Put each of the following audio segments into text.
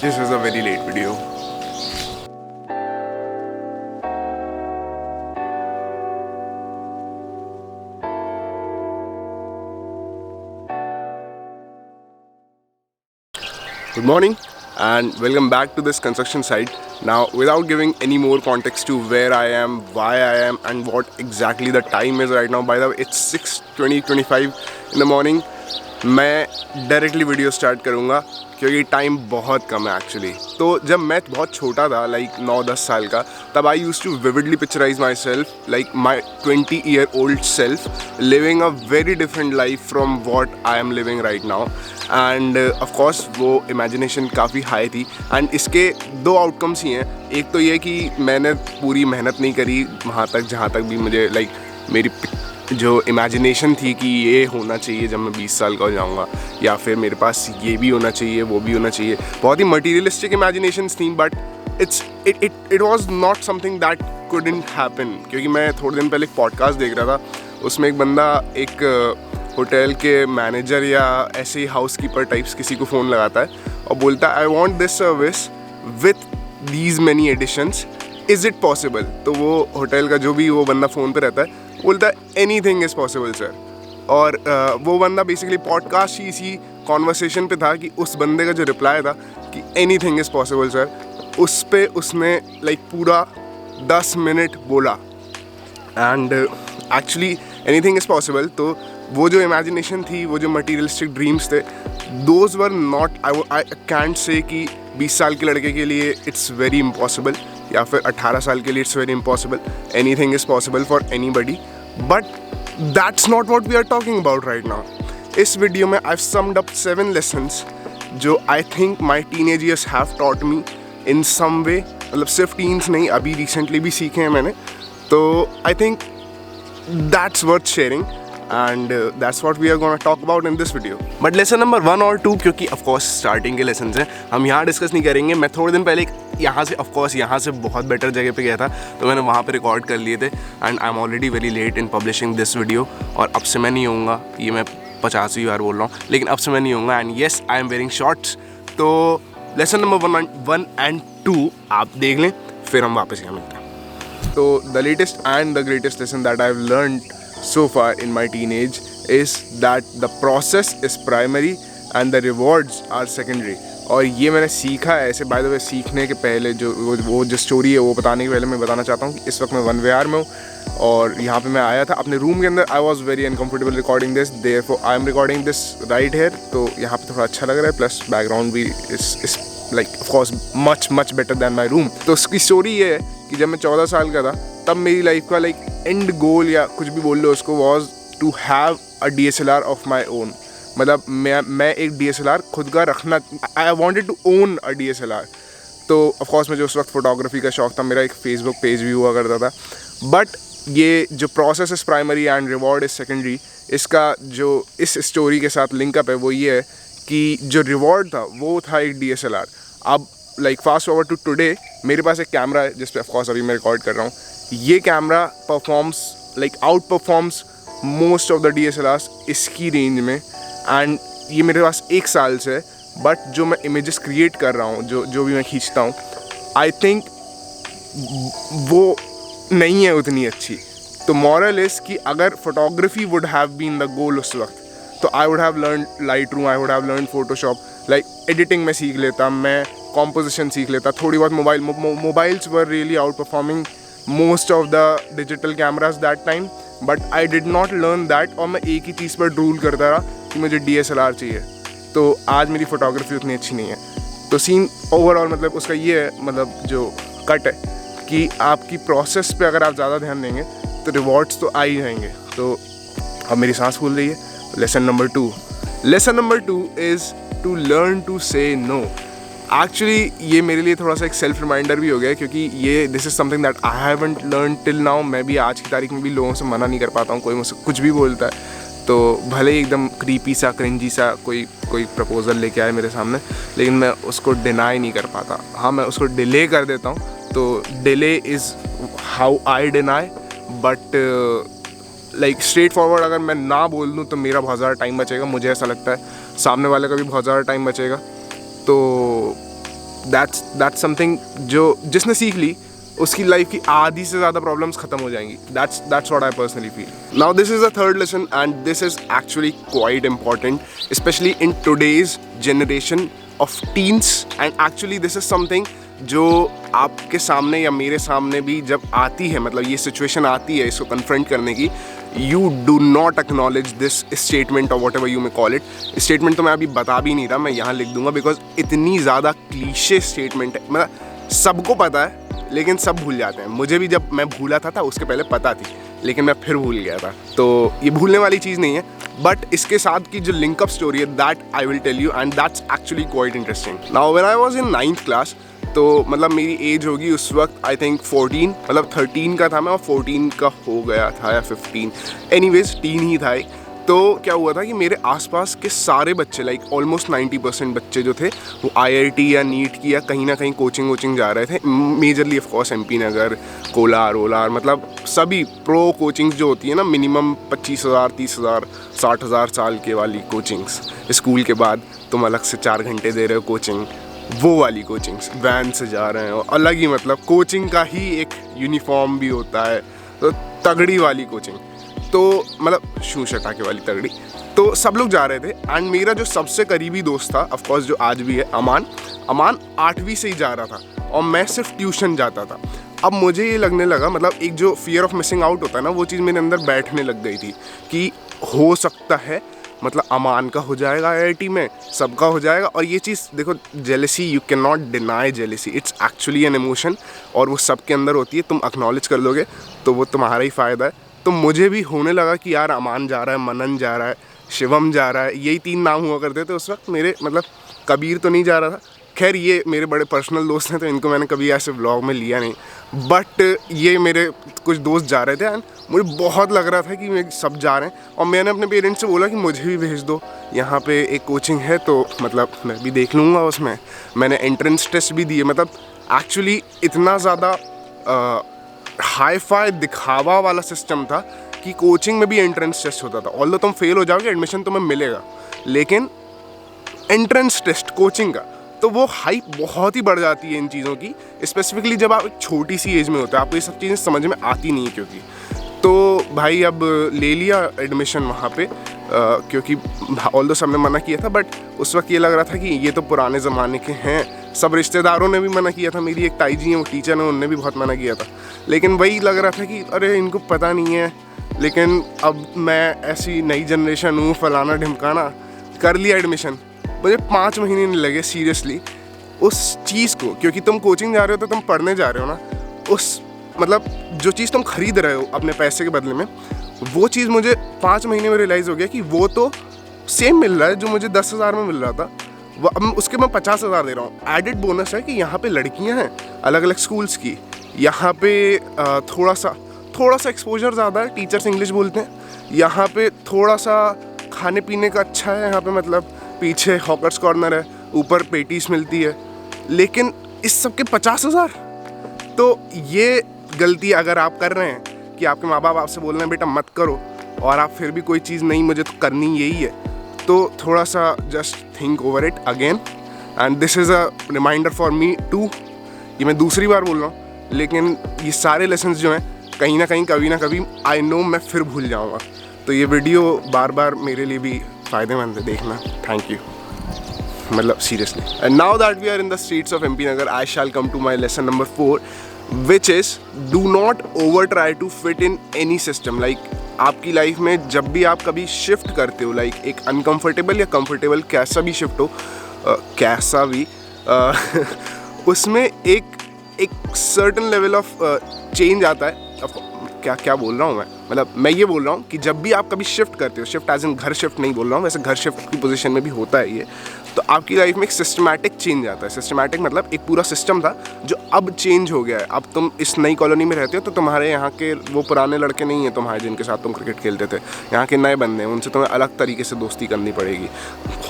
This is a very late video. Good morning and welcome back to this construction site. Now, without giving any more context to where I am, why I am and what exactly the time is right now. By the way, it's 6:25 in the morning. मैं directly video start करूँगा क्योंकि time बहुत कम है actually. तो जब मैं बहुत छोटा था, लाइक 9-10 साल का, तब I used to vividly picturise myself, like my 20-year-old self living a very different life from what I am living right now. And of course वो इमेजिनेशन काफ़ी हाई थी. एंड इसके दो आउटकम्स ही हैं. एक तो ये कि मैंने पूरी मेहनत नहीं करी वहाँ तक जहाँ तक भी मुझे लाइक मेरी जो इमेजिनेशन थी कि ये होना चाहिए जब मैं 20 साल का हो जाऊँगा, या फिर मेरे पास ये भी होना चाहिए, वो भी होना चाहिए. बहुत ही मटीरियलिस्टिक इमेजिनेशंस थी, but it was not something that couldn't happen. क्योंकि मैं थोड़े दिन पहले एक पॉडकास्ट देख रहा था, उसमें एक बंदा एक होटल के मैनेजर या ऐसे ही हाउसकीपर टाइप्स किसी को फ़ोन लगाता है और बोलता है, I want this service with these many additions, is it possible. तो वो होटल का जो भी वो बंदा फ़ोन पे रहता है बोलता है, एनीथिंग इज़ पॉसिबल सर. और वो बंदा बेसिकली पॉडकास्ट ही इसी कॉन्वर्सेशन पे था कि उस बंदे का जो रिप्लाई था कि एनीथिंग इज़ पॉसिबल सर, उस पे उसने लाइक पूरा 10 मिनट बोला. And actually anything is possible. तो वो जो इमेजिनेशन थी, वो जो मटीरियलिस्टिक ड्रीम्स थे, those were not, I can't से कि 20 साल के लड़के के लिए इट्स वेरी इम्पॉसिबल या फिर 18 साल के लिए it's very impossible. Anything is possible for anybody, but that's not what we are talking about right now. इस वीडियो में आई समड अप 7 लेसन्स जो I think my teenage years have taught me in some way. मतलब सिर्फ teens नहीं, अभी recently भी सीखे हैं मैंने. तो I think that's worth sharing and that's what we are going to talk about in this video. But lesson number 1 और 2, क्योंकि of course starting के lessons हैं, हम यहाँ डिस्कस नहीं करेंगे. मैं थोड़े दिन पहले यहाँ से of course यहाँ से बहुत बेटर जगह पे गया था, तो मैंने वहाँ पे रिकॉर्ड कर लिए थे. and I'm already very late in publishing this video. और अब से मैं नहीं होऊंगा, ये मैं 50वीं बार बोल रहा हूँ, लेकिन अब से मैं नहीं होऊंगा. and yes, I am wearing shorts. तो lesson number 1 and 2 आप देख लें, फिर हम वापस यहाँ मिलते हैं. तो the latest and the greatest lesson that I've learned so far in my teenage is that the process is primary and the rewards are secondary. और ये मैंने सीखा है ऐसे. बाय द वे, सीखने के पहले वो जो स्टोरी है वो बताने के पहले मैं बताना चाहता हूँ कि इस वक्त मैं वन विहार में हूँ और यहाँ पे मैं आया था अपने रूम के अंदर. I was very uncomfortable recording this, therefore I am recording this right here. तो यहाँ पे थोड़ा अच्छा लग रहा है, प्लस बैकग्राउंड भी इस like of course much better than my room. तो उसकी स्टोरी ये है कि जब मैं 14 साल का था, तब मेरी लाइफ का लाइक एंड गोल या कुछ भी बोल लो उसको, was to have a DSLR of my own. मतलब मैं एक DSLR खुद का रखना, I wanted to own a DSLR. तो ऑफकोर्स मुझे उस वक्त फोटोग्राफी का शौक था, मेरा एक फेसबुक पेज भी हुआ करता था. बट ये जो process is primary and reward is secondary, इसका जो इस स्टोरी के साथ लिंकअप है वो ये है कि जो रिवॉर्ड था वो था एक DSLR. अब like fast forward to today, मेरे पास एक कैमरा है जिस पे ऑफकोर्स अभी मैं रिकॉर्ड कर रहा हूँ. ये camera performs like out performs most of the DSLRs इसकी रेंज में. एंड ये मेरे पास 1 साल से है, बट जो मैं इमेजेस क्रिएट कर रहा हूँ, जो भी मैं खींचता हूँ, आई थिंक वो नहीं है उतनी अच्छी. तो मॉरल इज़ कि अगर photography would have been the goal उस वक्त, तो I would have learn Lightroom, I would have learn Photoshop. Like editing में सीख लेता, मैं कॉम्पोजिशन सीख लेता, थोड़ी बहुत mobiles were really outperforming most of the digital cameras that time, but I did not learn that. और मैं एक ही चीज़ पर ड्रूल करता रहा कि मुझे DSLR चाहिए. तो आज मेरी फ़ोटोग्राफी उतनी अच्छी नहीं है. तो सीन ओवरऑल मतलब उसका ये है, मतलब जो कट है कि आपकी प्रोसेस पे अगर आप ज़्यादा ध्यान देंगे तो रिवॉर्ड्स तो आ ही जाएंगे. तो अब मेरी सांस फूल रही है. Lesson number 2 is to learn to say no. Actually ये मेरे लिए थोड़ा सा एक सेल्फ रिमाइंडर भी हो गया, क्योंकि ये this is something that I haven't learn till now. मैं भी आज की तारीख में भी लोगों से मना नहीं कर पाता हूँ. कोई मुझसे कुछ भी बोलता है तो भले ही एकदम क्रीपी सा क्रिंजी सा कोई प्रपोज़ल लेके आए मेरे सामने, लेकिन मैं उसको डिनाई नहीं कर पाता. हाँ, मैं उसको डिले कर देता हूँ. तो delay is how I deny. But like straight forward अगर मैं ना बोल दूँ तो मेरा बहुत ज़्यादा टाइम बचेगा. मुझे ऐसा लगता है सामने वाले का भी बहुत ज़्यादा टाइम बचेगा. तो दैट्स समथिंग जो जिसने सीख ली उसकी लाइफ की आधी से ज़्यादा प्रॉब्लम्स खत्म हो जाएंगी. That's what I personally feel. Now this is the third lesson and this is actually quite important, specially in today's generation of teens. And actually this is something जो आपके सामने या मेरे सामने भी जब आती है, मतलब ये सिचुएशन आती है इसको कन्फ्रंट करने की, you do not acknowledge this statement और whatever you may call it. Statement तो मैं अभी बता भी नहीं रहा, मैं यहाँ लिख दूंगा बिकॉज इतनी ज़्यादा क्लीशे स्टेटमेंट है. मतलब सबको पता है लेकिन सब भूल जाते हैं. मुझे भी जब मैं भूला था उसके पहले पता थी लेकिन मैं फिर भूल गया था. तो ये भूलने वाली चीज़ नहीं है, बट इसके साथ की जो लिंकअप स्टोरी है that I will tell you and that's actually quite interesting. Now when I was in 9th class, तो मतलब मेरी एज होगी उस वक्त आई थिंक 14, मतलब 13 का था मैं और 14 का हो गया था या 15, एनीवेज टीन ही था. तो क्या हुआ था कि मेरे आसपास के सारे बच्चे लाइक ऑलमोस्ट 90% बच्चे जो थे वो IIT या नीट की या कहीं ना कहीं कोचिंग जा रहे थे. मेजरली ऑफ कोर्स MP नगर, कोलार वोलार, मतलब सभी प्रो कोचिंग्स जो होती है ना, मिनिमम 25,000 30,000 60,000 साल के वाली कोचिंग्स. स्कूल के बाद तुम अलग से 4 घंटे दे रहे हो कोचिंग, वो वाली कोचिंग्स वैन से जा रहे हो, अलग ही मतलब कोचिंग का ही एक यूनिफॉर्म भी होता है, तो तगड़ी वाली कोचिंग. तो मतलब शू शटाके वाली तगड़ी. तो सब लोग जा रहे थे एंड मेरा जो सबसे करीबी दोस्त था, ऑफ कोर्स जो आज भी है, अमान 8वीं से ही जा रहा था और मैं सिर्फ ट्यूशन जाता था. अब मुझे ये लगने लगा, मतलब एक जो फियर ऑफ मिसिंग आउट होता है ना, वो चीज़ मेरे अंदर बैठने लग गई थी कि हो सकता है मतलब अमान का हो जाएगा IIT में, सबका हो जाएगा. और ये चीज़ देखो, jealousy, you can not deny jealousy, it's actually an emotion और वो सबके अंदर होती है. तुम एक्नॉलेज कर लोगे तो वो तुम्हारा ही फ़ायदा है. तो मुझे भी होने लगा कि यार अमान जा रहा है, मनन जा रहा है, शिवम जा रहा है, यही 3 नाम हुआ करते थे उस वक्त मेरे. मतलब कबीर तो नहीं जा रहा था, खैर ये मेरे बड़े पर्सनल दोस्त हैं तो इनको मैंने कभी ऐसे व्लॉग में लिया नहीं, बट ये मेरे कुछ दोस्त जा रहे थे एंड मुझे बहुत लग रहा था कि मैं सब जा रहे हैं. और मैंने अपने पेरेंट्स से बोला कि मुझे भी भेज दो, यहाँ पे एक कोचिंग है तो मतलब मैं भी देख लूँगा उसमें. मैंने एंट्रेंस टेस्ट भी दिए. मतलब एक्चुअली इतना ज़्यादा हाई फाई दिखावा वाला सिस्टम था कि कोचिंग में भी एंट्रेंस टेस्ट होता था. ऑल्दो तुम फेल हो जाओगे, एडमिशन तुम्हें मिलेगा, लेकिन एंट्रेंस टेस्ट कोचिंग का, तो वो हाइप बहुत ही बढ़ जाती है इन चीज़ों की, स्पेसिफिकली जब आप एक छोटी सी एज में होते हैं. आपको ये सब चीज़ें समझ में आती नहीं है क्योंकि. तो भाई अब ले लिया एडमिशन वहाँ पे, क्योंकि ऑल्दो सबने मना किया था, बट उस वक्त ये लग रहा था कि ये तो पुराने ज़माने के हैं. सब रिश्तेदारों ने भी मना किया था, मेरी एक ताई जी हैं वो टीचर हैं, उनने भी बहुत मना किया था. लेकिन वही लग रहा था कि अरे इनको पता नहीं है, लेकिन अब मैं ऐसी नई जनरेशन हूँ, फलाना ढिमकाना, कर लिया एडमिशन. मुझे 5 महीने नहीं लगे सीरियसली उस चीज़ को, क्योंकि तुम कोचिंग जा रहे हो तो तुम पढ़ने जा रहे हो ना, उस मतलब जो चीज़ तुम खरीद रहे हो अपने पैसे के बदले में, वो चीज़ मुझे 5 महीने में रियलाइज़ हो गया कि वो तो सेम मिल रहा है जो मुझे 10,000 में मिल रहा था, वो अब उसके मैं 50,000 दे रहा हूँ. एडिड बोनस है कि यहाँ पे लड़कियाँ हैं अलग अलग स्कूल्स की, यहाँ पे थोड़ा सा एक्सपोजर ज़्यादा है, टीचर्स इंग्लिश बोलते हैं, यहाँ पे थोड़ा सा खाने पीने का अच्छा है, यहाँ पे मतलब पीछे हॉकर्स कॉर्नर है, ऊपर पेटीज मिलती है, लेकिन इस सब के 50,000. तो ये गलती अगर आप कर रहे हैं कि आपके माँ बाप आपसे बोल रहे हैं बेटा मत करो, और आप फिर भी कोई चीज़ नहीं, मुझे तो करनी यही है, तो थोड़ा सा just think over it again. And this is a reminder for me too. ये मैं दूसरी बार बोल रहा हूँ, लेकिन ये सारे लेसन्स जो हैं कहीं ना कहीं कभी ना कभी आई नो मैं फिर भूल जाऊँगा. तो ये वीडियो बार बार मेरे लिए भी फ़ायदेमंद है, देखना. थैंक यू, मतलब seriously. And now that we are in the streets of MP Nagar, I shall come to my lesson number 4, which is do not over try to fit in any system. Like आपकी life में जब भी आप कभी shift करते हो, like एक uncomfortable या कंफर्टेबल कैसा भी शिफ्ट हो, कैसा भी उसमें एक सर्टन लेवल ऑफ चेंज आता है. क्या बोल रहा हूँ मतलब मैं ये बोल रहा हूँ कि जब भी आप कभी शिफ्ट करते हो, शिफ्ट एज इन घर शिफ्ट नहीं बोल रहा हूँ, वैसे घर शिफ्ट की पोजीशन में भी होता है ये, तो आपकी लाइफ में एक सिस्टमैटिक चेंज आता है. सिस्टमैटिक मतलब एक पूरा सिस्टम था जो अब चेंज हो गया है. अब तुम इस नई कॉलोनी में रहते हो तो तुम्हारे यहाँ के वो पुराने लड़के नहीं हैं तुम्हारे जिनके साथ तुम क्रिकेट खेलते थे, यहाँ के नए बंदे हैं, उनसे तुम्हें अलग तरीके से दोस्ती करनी पड़ेगी.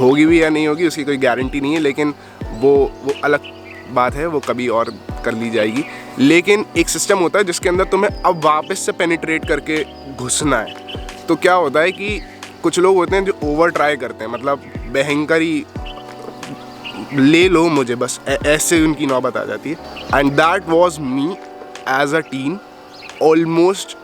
होगी भी या नहीं होगी उसकी कोई गारंटी नहीं है, लेकिन वो अलग बात है, वो कभी और कर ली जाएगी. लेकिन एक सिस्टम होता है जिसके अंदर तुम्हें अब वापस से पेनिट्रेट करके घुसना है. तो क्या होता है कि कुछ लोग होते हैं जो ओवर ट्राई करते हैं, मतलब भयंकर ही ले लो मुझे, बस ऐसे उनकी नौबत आ जाती है। And that was me as a teen almost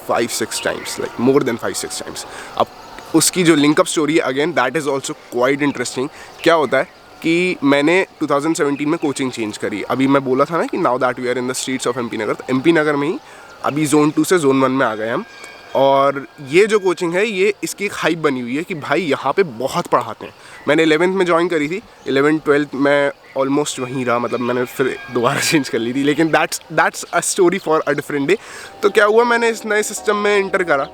5-6 times, like more than 5-6 times. अब उसकी जो लिंकअप स्टोरी है again that is also quite interesting. क्या होता है कि मैंने 2017 में कोचिंग चेंज करी। अभी मैं बोला था ना कि now that we are in the streets of MP Nagar, तो MP नगर में ही अभी Zone 2 से Zone 1 में आ गए हम। और ये जो कोचिंग है ये इसकी एक हाइप बनी हुई है कि भाई यहाँ पे बहुत पढ़ाते हैं। मैंने 11th में ज्वाइन करी थी, 11th-12th में ऑलमोस्ट वहीं रहा, मतलब मैंने फिर दोबारा चेंज कर ली थी, लेकिन that's a story for a different day. तो क्या हुआ, मैंने इस नए सिस्टम में इंटर करा।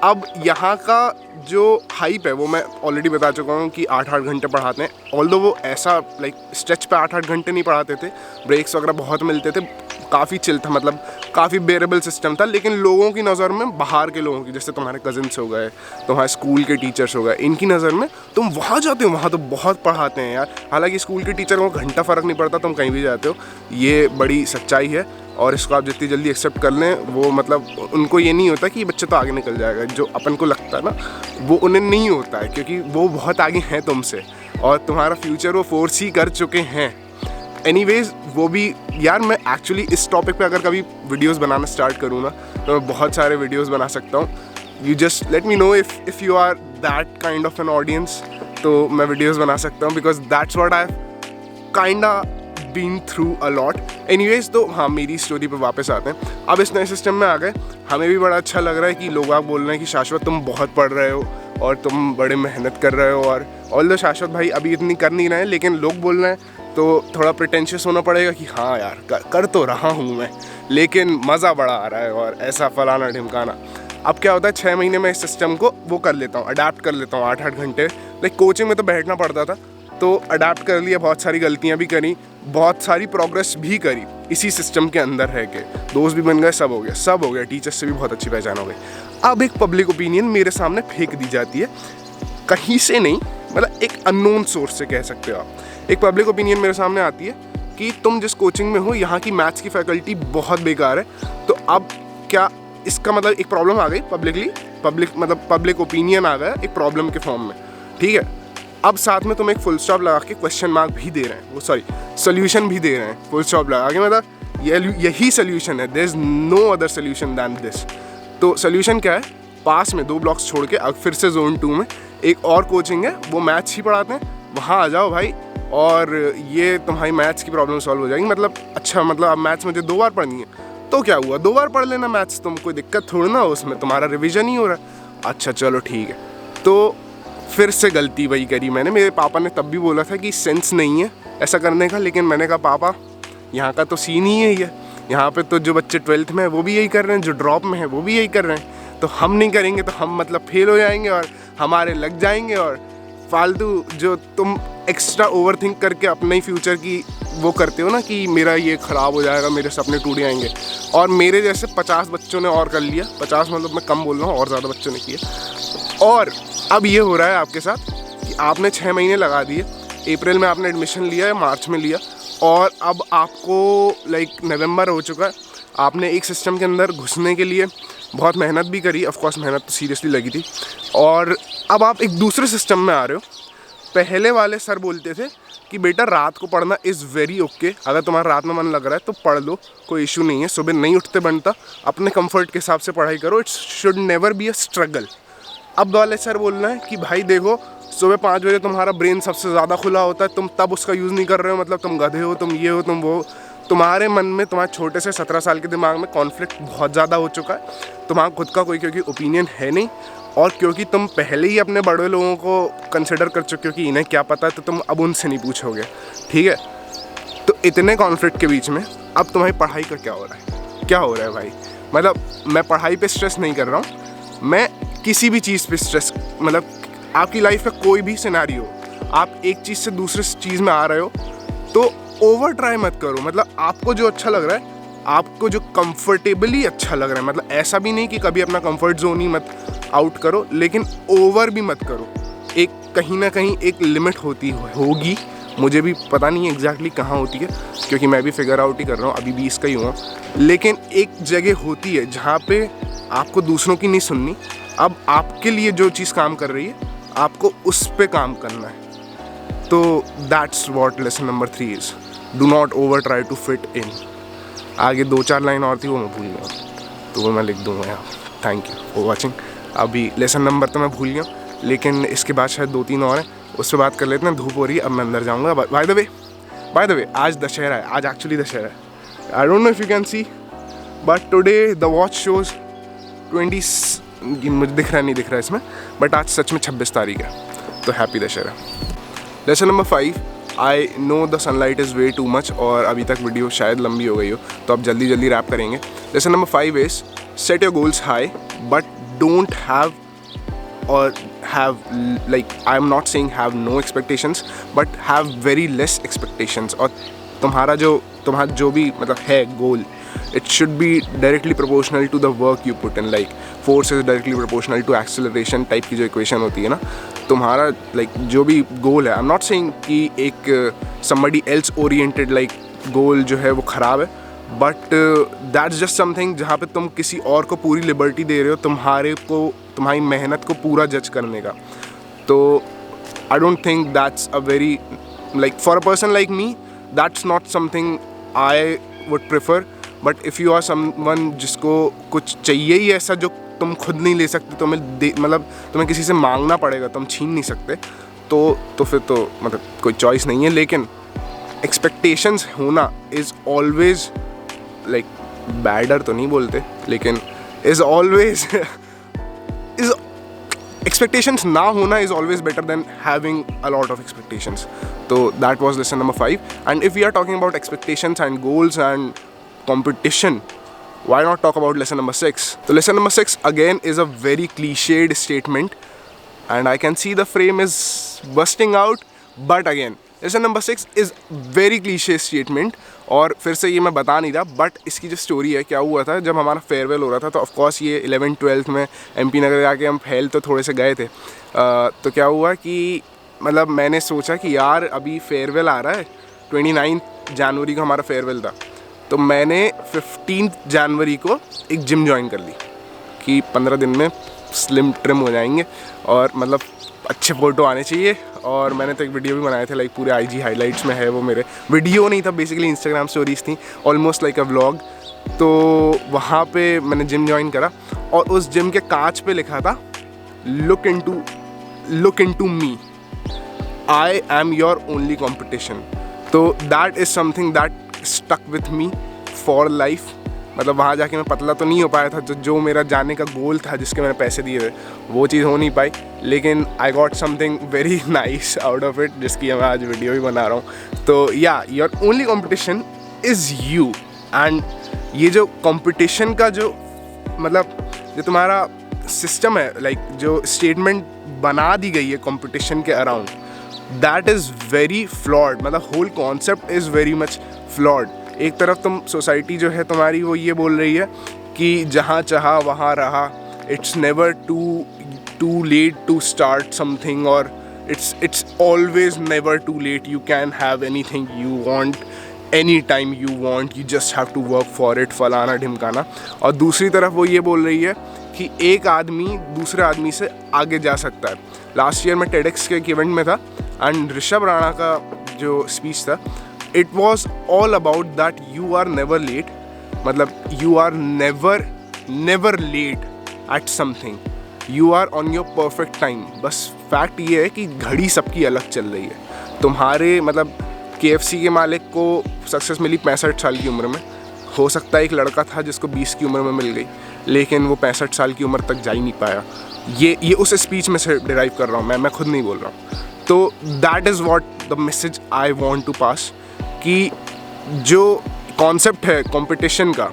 अब यहाँ का जो हाइप है वो मैं ऑलरेडी बता चुका हूँ कि 8-8 घंटे पढ़ाते हैं। ऑल्दो वो ऐसा लाइक स्ट्रेच पे 8-8 घंटे नहीं पढ़ाते थे, ब्रेक्स वगैरह बहुत मिलते थे, काफ़ी चिल था, मतलब काफ़ी बेरेबल सिस्टम था। लेकिन लोगों की नज़र में, बाहर के लोगों की, जैसे तुम्हारे कज़न्स हो गए, तुम्हारे स्कूल के टीचर्स हो गए, इनकी नज़र में तुम वहाँ जाते हो, वहाँ तो बहुत पढ़ाते हैं यार। हालांकि स्कूल के टीचर को घंटा फ़र्क नहीं पड़ता, तुम कहीं भी जाते हो, ये बड़ी सच्चाई है। और इसको आप जितनी जल्दी एक्सेप्ट कर लें, वो मतलब उनको ये नहीं होता कि ये बच्चा तो आगे निकल जाएगा। जो अपन को लगता है ना, वो उन्हें नहीं होता है, क्योंकि वो बहुत आगे हैं तुमसे और तुम्हारा फ्यूचर वो फोर्स ही कर चुके हैं। एनीवेज, वो भी यार, मैं एक्चुअली इस टॉपिक पे अगर कभी वीडियोस बनाना स्टार्ट करूँ ना, तो मैं बहुत सारे वीडियोस बना सकता हूँ। You just let me know if you are that kind of an audience, तो मैं वीडियोस बना सकता हूँ, because that's what I kinda been through a lot. Anyways, तो हाँ, मेरी स्टोरी पे वापस आते हैं। अब इस नए सिस्टम में आ गए, हमें भी बड़ा अच्छा लग रहा है कि लोग आप बोल रहे हैं कि शाश्वत तुम बहुत पढ़ रहे हो और तुम बड़े मेहनत कर रहे हो। और ऑल्दो शाश्वत भाई अभी इतनी कर नहीं रहे हैं, लेकिन लोग बोल रहे हैं तो थोड़ा प्रिटेंशियस होना पड़ेगा कि हाँ यार, कर तो रहा हूँ मैं, लेकिन मज़ा बड़ा आ रहा है और ऐसा फलाना ढिमकाना। अब क्या होता है, 6 महीने में इस सिस्टम को वो कर लेता हूँ, अडेप्ट कर लेता हूँ। 8-8 घंटे लाइक कोचिंग में तो बैठना पड़ता था, तो अडेप्ट कर लिया, बहुत सारी गलतियाँ भी करी, बहुत सारी प्रोग्रेस भी करी इसी सिस्टम के अंदर रह के, दोस्त भी बन गए, सब हो गया, टीचर्स से भी बहुत अच्छी पहचान हो गई। अब एक पब्लिक ओपिनियन मेरे सामने फेंक दी जाती है, कहीं से नहीं, मतलब एक अननोन सोर्स से कह सकते हो आप। एक पब्लिक ओपिनियन मेरे सामने आती है कि तुम जिस कोचिंग में हो यहाँ की मैथ्स की फैकल्टी बहुत बेकार है। तो अब क्या, इसका मतलब एक प्रॉब्लम आ गई पब्लिक ओपिनियन आ गया एक प्रॉब्लम के फॉर्म में, ठीक है। अब साथ में तुम एक फुल स्टॉप लगा के क्वेश्चन मार्क भी दे रहे हैं, वो सॉरी सोल्यूशन भी दे रहे हैं फुल स्टॉप लगा के, मतलब यही सोल्यूशन है, there is no other solution than this. तो सोल्यूशन क्या है, पास में 2 ब्लॉक्स छोड़ के अब फिर से Zone 2 में एक और कोचिंग है, वो मैथ्स ही पढ़ाते हैं, वहाँ आ जाओ भाई, और ये तुम्हारी मैथ्स की प्रॉब्लम सॉल्व हो जाएगी। मतलब अच्छा, मतलब अब मैथ्स मुझे 2 बार पढ़नी है, तो क्या हुआ, 2 बार पढ़ लेना मैथ्स, तुम कोई दिक्कत थोड़ी ना, उसमें तुम्हारा रिविजन ही हो रहा है। अच्छा चलो ठीक है। तो फिर से गलती वही करी मैंने। मेरे पापा ने तब भी बोला था कि सेंस नहीं है ऐसा करने का, लेकिन मैंने कहा पापा यहाँ का तो सीन ही यही है, यहाँ पे तो जो बच्चे 12th में है वो भी यही कर रहे हैं, जो ड्रॉप में है वो भी यही कर रहे हैं, तो हम नहीं करेंगे तो हम मतलब फेल हो जाएंगे और हमारे लग जाएंगे, और फालतू जो तुम एक्स्ट्रा ओवर थिंक करके अपने ही फ्यूचर की वो करते हो ना कि मेरा ये ख़राब हो जाएगा, मेरे सपने टूट जाएंगे। और मेरे जैसे 50 बच्चों ने और कर लिया, 50 मतलब मैं कम बोल रहा हूँ, और ज़्यादा बच्चों ने किया। और अब ये हो रहा है आपके साथ कि आपने 6 महीने लगा दिए, अप्रैल में आपने एडमिशन लिया या मार्च में लिया, और अब आपको लाइक नवंबर हो चुका है, आपने एक सिस्टम के अंदर घुसने के लिए बहुत मेहनत भी करी, ऑफ कोर्स मेहनत तो सीरियसली लगी थी, और अब आप एक दूसरे सिस्टम में आ रहे हो। पहले वाले सर बोलते थे कि बेटा रात को पढ़ना इज़ वेरी ओके, अगर तुम्हारा रात में मन लग रहा है तो पढ़ लो, कोई इशू नहीं है, सुबह नहीं उठते बनता, अपने कंफर्ट के हिसाब से पढ़ाई करो, it's should never be a struggle. अब वाले सर बोल रहे हैं कि भाई देखो, सुबह 5 बजे तुम्हारा ब्रेन सबसे ज़्यादा खुला होता है, तुम तब उसका यूज़ नहीं कर रहे हो, मतलब तुम गधे हो, तुम ये हो, तुम वो। तुम्हारे मन में, तुम्हारे छोटे से 17 साल के दिमाग में कॉन्फ्लिक्ट बहुत ज़्यादा हो चुका है, तुम्हारा खुद का कोई क्योंकि ओपिनियन है नहीं, और क्योंकि तुम पहले ही अपने बड़े लोगों को कंसिडर कर चुके हो कि इन्हें क्या पता है, तो तुम अब उनसे नहीं पूछोगे, ठीक है। तो इतने कॉन्फ्लिक्ट के बीच में अब तुम्हारी पढ़ाई का क्या हो रहा है, क्या हो रहा है भाई। मतलब मैं पढ़ाई पे स्ट्रेस नहीं कर रहा हूँ, मैं किसी भी चीज़ पे स्ट्रेस, मतलब आपकी लाइफ का कोई भी सिनेरियो, आप एक चीज़ से दूसरे चीज़ में आ रहे हो तो ओवर ट्राई मत करो। मतलब आपको जो अच्छा लग रहा है, आपको जो कंफर्टेबली अच्छा लग रहा है, मतलब ऐसा भी नहीं कि कभी अपना कंफर्ट जोन ही मत आउट करो, लेकिन ओवर भी मत करो। एक कहीं ना कहीं एक लिमिट होगी, मुझे भी पता नहीं है एग्जैक्टली कहाँ होती है, क्योंकि मैं भी फिगर आउट ही कर रहा हूँ, अभी 20 का ही हुआ, लेकिन एक जगह होती है जहाँ पे आपको दूसरों की नहीं सुननी। अब आपके लिए जो चीज़ काम कर रही है, आपको उस पे काम करना है। तो that's what lesson number 3 is, do not over try to fit in. आगे 2-4 लाइन और थी वो मैं भूल गया, तो वो मैं लिख दूँगा यहाँ। Thank you for watching. अभी लेसन नंबर तो मैं भूल गया, लेकिन इसके बाद शायद 2-3 और हैं, उस पर बात कर लेते हैं। धूप हो रही है, अब मैं अंदर जाऊँगा। बाय द वे आज दशहरा है, आज एक्चुअली दशहरा है। I don't know if you can see, but today the watch shows 20, मुझे दिख रहा नहीं दिख रहा इसमें, बट आज सच में 26 तारीख है, तो happy Dussehra. Lesson number 5, I know the sunlight is way too much, और अभी तक वीडियो शायद लंबी हो गई हो, तो अब जल्दी रैप करेंगे। Lesson number 5 is set your goals high but don't have or have, like I'm not saying have no expectations, but have very less expectations। और तुम्हारा जो भी मतलब है गोल, it should be directly proportional to the work you put in, like force is directly proportional to acceleration type की जो equation होती है ना, तुम्हारा like जो भी गोल है, I'm not saying कि एक somebody else oriented like गोल जो है वो ख़राब है, बट दैट्स जस्ट समथिंग जहाँ पे तुम किसी और को पूरी लिबर्टी दे रहे हो तुम्हारी मेहनत को पूरा जज करने का। तो I don't think that's a very, like for a person like me, that's not something I would prefer. But if you are someone जिसको कुछ चाहिए ही ऐसा जो तुम खुद नहीं ले सकते, तुम्हें किसी से मांगना पड़ेगा, तुम छीन नहीं सकते, तो फिर तो मतलब कोई चॉइस नहीं है। लेकिन एक्सपेक्टेशंस होना इज़ ऑलवेज, लाइक बैडर तो नहीं बोलते, लेकिन इज़ ऑलवेज इज़ एक्सपेक्टेशंस ना होना is always better than having a lot of expectations. तो that was lesson number 5। And if we are talking about expectations and goals and competition, why not talk about lesson number 6? So lesson number 6 again is a very cliched statement, and I can see the frame is busting out, but again lesson number 6 is very cliche statement। और फिर से ये मैं बता नहीं रहा, but इसकी जो स्टोरी है, क्या हुआ था जब हमारा फेयरवेल हो रहा था, तो ऑफकोर्स ये 11th-12th में MP नगर जाके हम फेल तो थोड़े से गए थे। तो क्या हुआ कि मतलब मैंने सोचा कि यार अभी फेयरवेल आ रहा है, 29 जनवरी को हमारा फेयरवेल था, तो मैंने 15 जनवरी को एक जिम ज्वाइन कर ली कि 15 दिन में स्लिम ट्रिम हो जाएंगे और मतलब अच्छे फ़ोटो आने चाहिए। और मैंने तो एक वीडियो भी बनाए थे, लाइक पूरे IG हाइलाइट्स में है वो, मेरे वीडियो नहीं था, बेसिकली इंस्टाग्राम स्टोरीज थी, ऑलमोस्ट लाइक अ व्लॉग। तो वहाँ पे मैंने जिम ज्वाइन करा, और उस जिम के कांच पे लिखा था look into me, I am your only competition. तो that is something that stuck with me for life. मतलब वहाँ जाके मैं पतला तो नहीं हो पाया था, जो मेरा जाने का गोल था, जिसके मैंने पैसे दिए थे, वो चीज़ हो नहीं पाई, लेकिन I got something very nice out of it, जिसकी मैं आज वीडियो भी बना रहा हूँ। तो या your only competition is you. And ये जो कॉम्पिटिशन का जो मतलब जो तुम्हारा सिस्टम है, लाइक जो स्टेटमेंट बना दी गई है कॉम्पिटिशन के around, that is very flawed. मतलब whole concept is very much flawed. एक तरफ तुम सोसाइटी जो है तुम्हारी वो ये बोल रही है कि जहाँ चाहा वहाँ रहा, it's never too late to start something, और it's always never too late, you can have anything you want any time you want, you just have to work for it, फलाना ढिमकाना। और दूसरी तरफ वो ये बोल रही है कि एक आदमी दूसरे आदमी से आगे जा सकता है। लास्ट ईयर मैं TEDx के एक इवेंट में था, एंड ऋषभ राणा का जो स्पीच था, it was all about that you are never late, मतलब you are never late at something, you are on your perfect time। बस फैक्ट ये है कि घड़ी सबकी अलग चल रही है। तुम्हारे मतलब KFC के मालिक को सक्सेस मिली 65 साल की उम्र में, हो सकता है एक लड़का था जिसको 20 की उम्र में मिल गई, लेकिन वो 65 साल की उम्र तक जा ही नहीं पाया। ये उस स्पीच में से डिराइव कर रहा हूँ मैं खुद नहीं बोल रहा हूँ। तो that is what the message I want to pass, कि जो कॉन्सेप्ट है कंपटीशन का,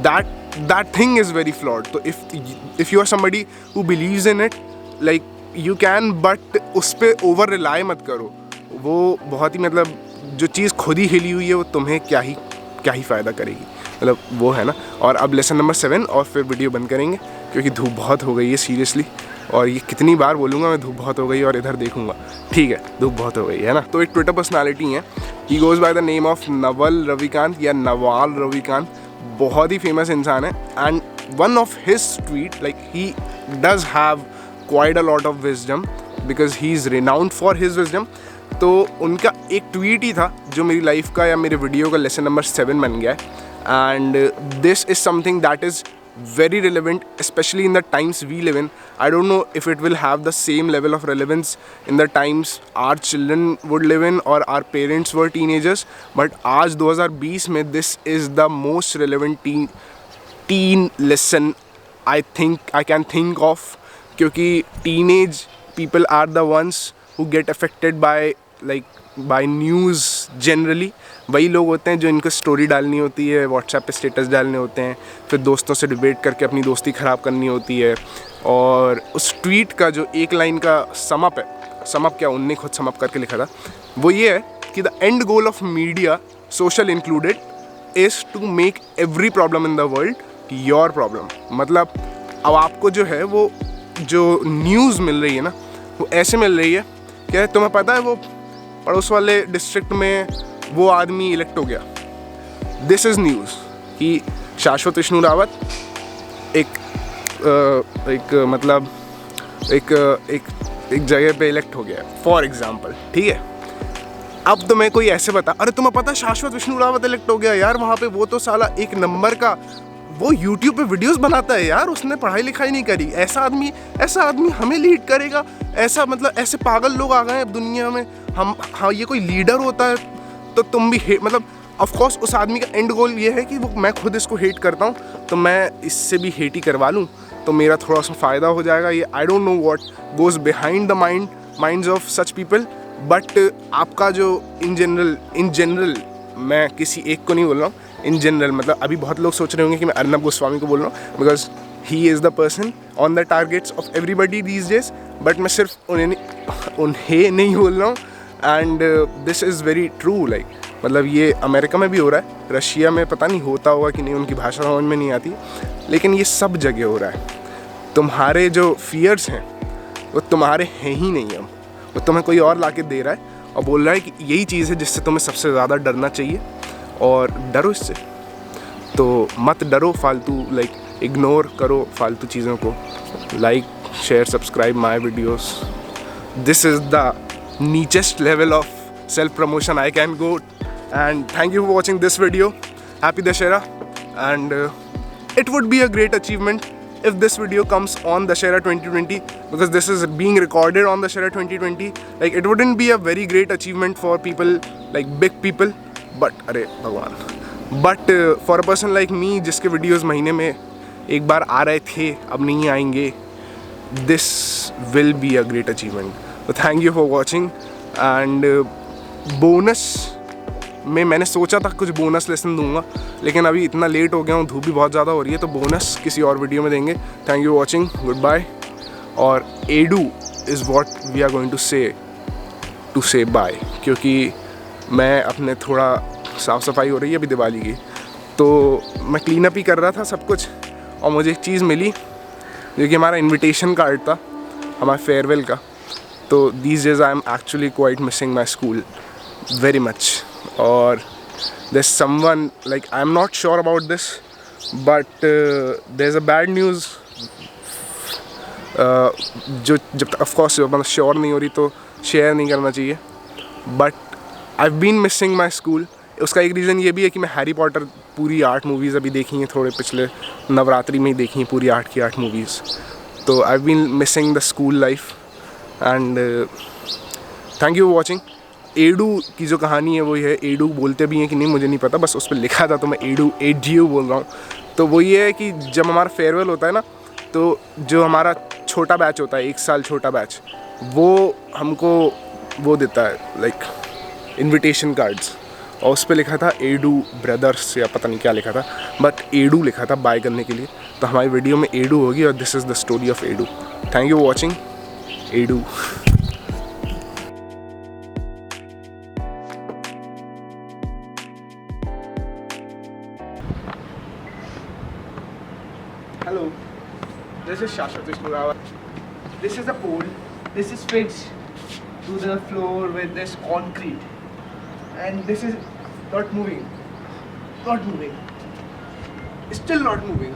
that thing is very flawed. तो if you are somebody who believes in it, like you can, but उस पर ओवर रिलाई मत करो। वो बहुत ही मतलब जो चीज़ खुद ही हिली हुई है वो तुम्हें क्या ही फ़ायदा करेगी, मतलब वो है ना। और अब लेसन नंबर 7 और फिर वीडियो बंद करेंगे, क्योंकि धूप बहुत हो गई है सीरियसली। और ये कितनी बार बोलूँगा मैं, धूप बहुत हो गई और इधर देखूँगा, ठीक है धूप बहुत हो गई है ना। तो एक ट्विटर पर्सनालिटी है, he goes by the name of Naval Ravikant या नवाल रविकांत, बहुत ही फेमस इंसान है। And one of his tweet, like he does have quite a lot of wisdom, because he is renowned for his wisdom. तो उनका एक ट्वीट ही था जो मेरी लाइफ का या मेरे वीडियो का लेसन नंबर 7 बन गया है। And this is something that is very relevant, especially in the times we live in. I don't know if it will have the same level of relevance in the times our children would live in or our parents were teenagers, but आज 2020 में this is the most relevant teen lesson I can think of, क्योंकि teenage people are the ones who get affected by news generally. वही लोग होते हैं जो इनको story डालनी होती है, व्हाट्सएप पे स्टेटस डालने होते हैं, फिर दोस्तों से डिबेट करके अपनी दोस्ती ख़राब करनी होती है। और उस ट्वीट का जो एक लाइन का समअप है, समअप क्या उनने खुद समअप करके लिखा था, वो ये है कि the end goal of media social included is to make every problem in the world your problem. मतलब अब आपको जो है वो जो न्यूज़ मिल रही है ना, वो ऐसे मिल रही है कि तुम्हें पता है वो पड़ोस वाले डिस्ट्रिक्ट में वो आदमी इलेक्ट हो गया। दिस इज़ न्यूज़ कि शाश्वत विष्णु रावत एक जगह पे इलेक्ट हो गया फॉर एग्जांपल, ठीक है। अब तुम्हें कोई ऐसे बता, अरे तुम्हें पता शाश्वत विष्णु रावत इलेक्ट हो गया यार, वहाँ पे वो तो साला एक नंबर का वो यूट्यूब पे वीडियोस बनाता है यार, उसने पढ़ाई लिखाई नहीं करी, ऐसा आदमी हमें लीड करेगा, ऐसा मतलब ऐसे पागल लोग आ गए हैं अब दुनिया में। हाँ ये कोई लीडर होता है तो तुम भी मतलब ऑफ कोर्स उस आदमी का एंड गोल ये है कि वो मैं खुद इसको हेट करता हूँ तो मैं इससे भी हेट ही करवा लूँ तो मेरा थोड़ा सा फ़ायदा हो जाएगा। ये I don't know what goes behind the minds of such people, but आपका जो इन जनरल मैं किसी एक को नहीं बोल रहा हूँ, इन जनरल मतलब अभी बहुत लोग सोच रहे होंगे कि मैं अर्नब गोस्वामी को बोल रहा हूँ because he is the person on the targets of everybody these days, but मैं सिर्फ उन्हें नहीं बोल रहा हूँ। And this is very true, like मतलब ये अमेरिका में भी हो रहा है, रशिया में पता नहीं होता होगा कि नहीं, उनकी भाषा समझ में नहीं आती, लेकिन ये सब जगह हो रहा है। तुम्हारे जो फियर्स हैं वो तुम्हारे हैं ही नहीं, अब वो तुम्हें कोई और ला के दे रहा है और बोल रहा है कि यही चीज़ है जिससे तुम्हें सबसे ज़्यादा डरना चाहिए और डरो इससे। तो मत डरो फालतू, लाइक इग्नोर करो फालतू चीज़ों को, like share subscribe my videos. This is the नीचेस्ट level of self-promotion I can go, and thank you for watching this video. Happy Dussehra, and it would be a great achievement if this video comes on Dussehra 2020 because this is being recorded on Dussehra 2020. Like it wouldn't be a very great achievement for people like big people, but अरे भगवान, but for a person like me जिसके videos महीने में एक बार आ रहे थे अब नहीं आएंगे, this will be a great achievement. तो thank you for watching. And bonus में मैंने सोचा था कुछ बोनस लेसन दूंगा, लेकिन अभी इतना लेट हो गया हूँ, धूप भी बहुत ज़्यादा हो रही है, तो बोनस किसी और वीडियो में देंगे। Thank you watching, good bye. और adieu is what we are going to say bye, क्योंकि मैं अपने थोड़ा साफ़ सफाई हो रही है अभी दिवाली की, तो मैं क्लीन अप ही कर रहा था सब कुछ, और मुझे एक चीज़ मिली जो कि हमारा इन्विटेशन कार्ड था हमारे फेयरवेल का। तो these days I am actually quite missing my school very much, और there's someone like I'm not sure about this, but there's a bad news जो जब तक of course मतलब श्योर नहीं हो रही तो शेयर नहीं करना चाहिए, but I've been missing my school। उसका एक रीज़न ये भी है कि मैं हैरी पॉटर पूरी 8 मूवीज़ अभी देखी हैं, थोड़े पिछले नवरात्रि में ही देखी हैं पूरी 8 की 8 मूवीज़, तो I've been missing the school life। And thank you for watching. Edu की जो कहानी है वो ये है, एडू बोलते भी हैं कि नहीं मुझे नहीं पता, बस उस पर लिखा था तो मैं एडू बोल रहा हूँ। तो वो ये है कि जब हमारा फेयरवेल होता है ना, तो जो हमारा छोटा बैच होता है, 1 साल छोटा बैच, वो हमको वो देता है लाइक इनविटेशन कार्ड्स, और उस पर लिखा था एडू ब्रदर्स या पता नहीं क्या लिखा था, बट एडू लिखा था बाय करने के लिए। तो हमारी वीडियो में एडू होगी और this is the story of edu. Thank you for watching. Edu. Hello, this is Shashwat Vishnu Rawat. This is a pole. This is fixed to the floor with this concrete, and this is not moving. Still not moving.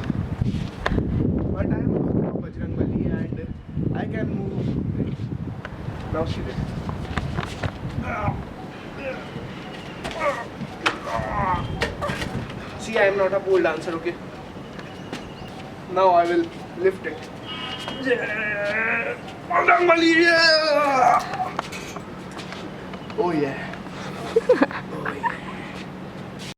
But I am Bajrangbali and I can move. Now see this. See, I am not a pole dancer, okay? Now I will lift it. Oh yeah.